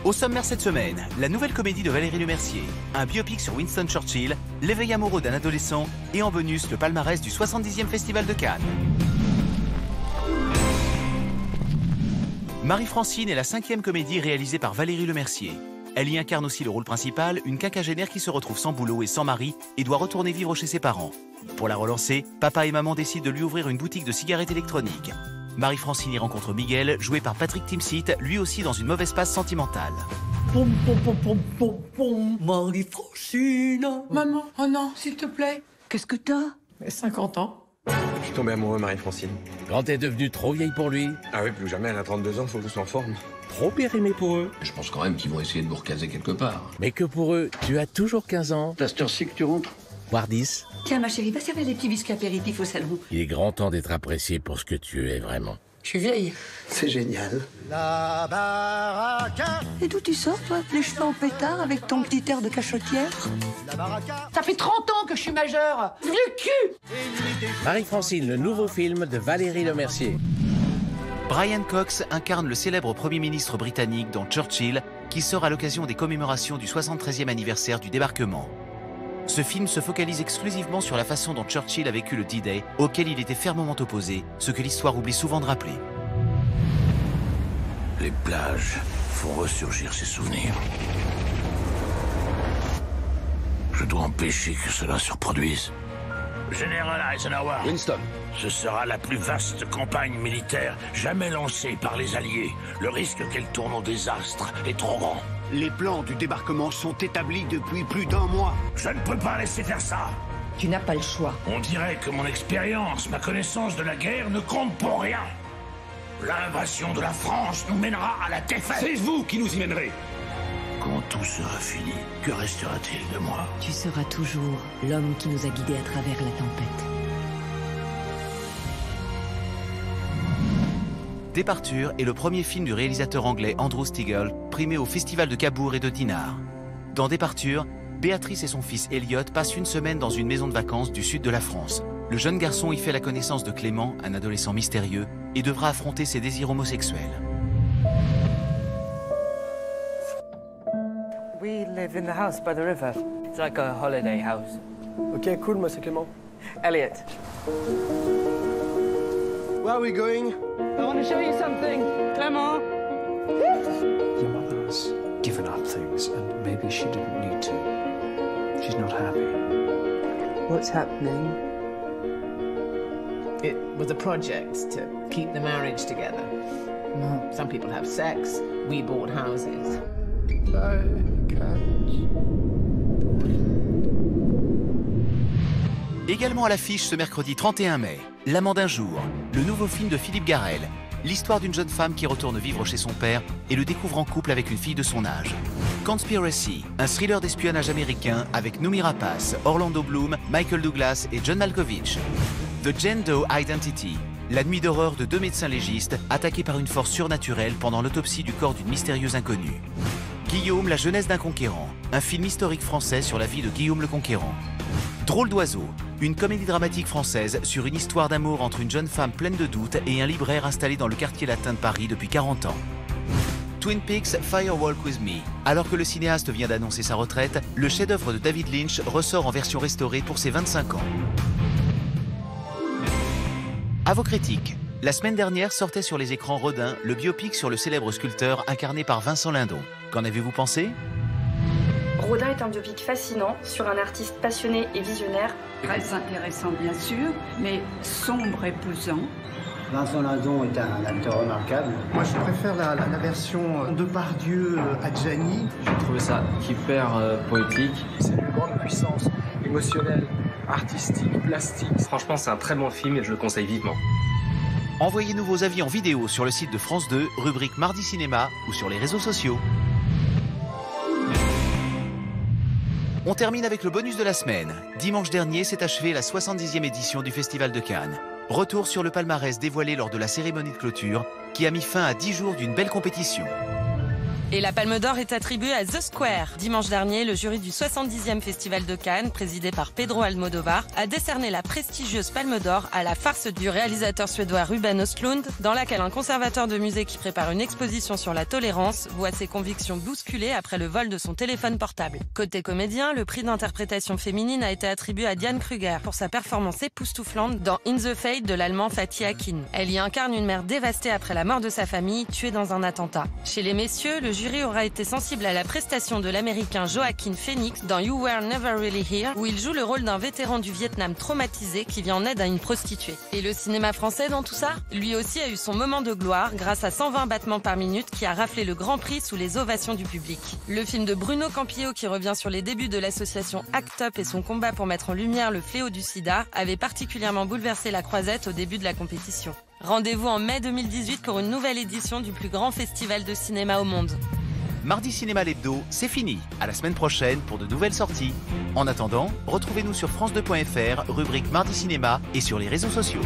Au sommaire cette semaine, la nouvelle comédie de Valérie Lemercier, un biopic sur Winston Churchill, l'éveil amoureux d'un adolescent et en bonus le palmarès du 70e Festival de Cannes. Marie-Francine est la 5e comédie réalisée par Valérie Lemercier. Elle y incarne aussi le rôle principal, une quinquagénaire qui se retrouve sans boulot et sans mari et doit retourner vivre chez ses parents. Pour la relancer, papa et maman décident de lui ouvrir une boutique de cigarettes électroniques. Marie-Francine y rencontre Miguel, joué par Patrick Timsit, lui aussi dans une mauvaise passe sentimentale. Pom, pom, pom, pom, pom, pom, Marie-Francine. Maman, oh non, s'il te plaît. Qu'est-ce que t'as? 50 ans. Je suis tombé amoureux, Marie-Francine. Quand t'es devenue trop vieille pour lui. Ah oui, plus jamais, elle a 32 ans, faut que je sois en forme. Trop périmé pour eux. Je pense quand même qu'ils vont essayer de nous recaser quelque part. Mais que pour eux, tu as toujours 15 ans. C'est à cette heure-ci que tu rentres? Voire 10. Tiens, ma chérie, va servir des petits biscuits apéritifs au salon. Il est grand temps d'être apprécié pour ce que tu es vraiment. Je suis vieille. C'est génial. Et d'où tu sors, toi? Les cheveux en pétard avec ton petit air de cachotière? Ça fait 30 ans que je suis majeure. Vieux cul. Marie-Francine, le nouveau film de Valérie Lemercier. Brian Cox incarne le célèbre Premier ministre britannique dans Churchill, qui sort à l'occasion des commémorations du 73e anniversaire du débarquement. Ce film se focalise exclusivement sur la façon dont Churchill a vécu le D-Day, auquel il était fermement opposé, ce que l'histoire oublie souvent de rappeler. Les plages font ressurgir ses souvenirs. Je dois empêcher que cela se reproduise. Général Eisenhower. Winston. Ce sera la plus vaste campagne militaire jamais lancée par les Alliés. Le risque qu'elle tourne au désastre est trop grand. Les plans du débarquement sont établis depuis plus d'1 mois. Je ne peux pas laisser faire ça. Tu n'as pas le choix. On dirait que mon expérience, ma connaissance de la guerre ne compte pour rien. L'invasion de la France nous mènera à la défaite. C'est vous qui nous y mènerez. Quand tout sera fini, que restera-t-il de moi? Tu seras toujours l'homme qui nous a guidés à travers la tempête. Départure est le premier film du réalisateur anglais Andrew Stigall, primé au Festival de Cabourg et de Dinard. Dans Départure, Béatrice et son fils Elliot passent une semaine dans une maison de vacances du sud de la France. Le jeune garçon y fait la connaissance de Clément, un adolescent mystérieux, et devra affronter ses désirs homosexuels. We live in the house by the river. It's like a holiday house. Ok, cool, moi c'est Clément. Elliot. Where are we going? I want to show you something. Clément. Your mother has given up things, and maybe she didn't need to. She's not happy. What's happening? It was a project to keep the marriage together. Some people have sex. We bought houses. Également à l'affiche ce mercredi 31 mai, L'amant d'un jour, le nouveau film de Philippe Garrel. L'histoire d'une jeune femme qui retourne vivre chez son père et le découvre en couple avec une fille de son âge. Conspiracy, un thriller d'espionnage américain avec Noomi Rapace, Orlando Bloom, Michael Douglas et John Malkovich. The Jane Doe Identity, la nuit d'horreur de 2 médecins légistes attaqués par une force surnaturelle pendant l'autopsie du corps d'une mystérieuse inconnue. Guillaume, la jeunesse d'un conquérant, un film historique français sur la vie de Guillaume le Conquérant. Drôle d'oiseau, une comédie dramatique française sur une histoire d'amour entre une jeune femme pleine de doutes et un libraire installé dans le quartier latin de Paris depuis 40 ans. Twin Peaks Fire Walk With Me. Alors que le cinéaste vient d'annoncer sa retraite, le chef-d'œuvre de David Lynch ressort en version restaurée pour ses 25 ans. À vos critiques. La semaine dernière sortait sur les écrans Rodin le biopic sur le célèbre sculpteur incarné par Vincent Lindon. Qu'en avez-vous pensé? Rodin est un biopic fascinant sur un artiste passionné et visionnaire. Très intéressant, bien sûr, mais sombre et pesant. Vincent Lindon est un acteur remarquable. Moi, je préfère la version de Pardieu à Gianni. J'ai trouvé ça hyper poétique. C'est une grande puissance émotionnelle, artistique, plastique. Franchement, c'est un très bon film et je le conseille vivement. Envoyez-nous vos avis en vidéo sur le site de France 2, rubrique Mardi Cinéma ou sur les réseaux sociaux. On termine avec le bonus de la semaine. Dimanche dernier s'est achevée la 70e édition du Festival de Cannes. Retour sur le palmarès dévoilé lors de la cérémonie de clôture qui a mis fin à 10 jours d'une belle compétition. Et la Palme d'Or est attribuée à The Square. Dimanche dernier, le jury du 70e Festival de Cannes, présidé par Pedro Almodovar, a décerné la prestigieuse Palme d'Or à La farce du réalisateur suédois Ruben Östlund, dans laquelle un conservateur de musée qui prépare une exposition sur la tolérance voit ses convictions bousculées après le vol de son téléphone portable. Côté comédien, le prix d'interprétation féminine a été attribué à Diane Kruger pour sa performance époustouflante dans In the Fate de l'allemand Fatih Akin. Elle y incarne une mère dévastée après la mort de sa famille, tuée dans un attentat. Chez les messieurs, le jury aura été sensible à la prestation de l'américain Joaquin Phoenix dans You Were Never Really Here, où il joue le rôle d'un vétéran du Vietnam traumatisé qui vient en aide à une prostituée. Et le cinéma français dans tout ça? Lui aussi a eu son moment de gloire grâce à 120 battements par minute qui a raflé le Grand Prix sous les ovations du public. Le film de Bruno Campillo qui revient sur les débuts de l'association ACT UP et son combat pour mettre en lumière le fléau du sida avait particulièrement bouleversé la Croisette au début de la compétition. Rendez-vous en mai 2018 pour une nouvelle édition du plus grand festival de cinéma au monde. Mardi Cinéma l'hebdo, c'est fini. À la semaine prochaine pour de nouvelles sorties. En attendant, retrouvez-nous sur France2.fr, rubrique Mardi Cinéma et sur les réseaux sociaux.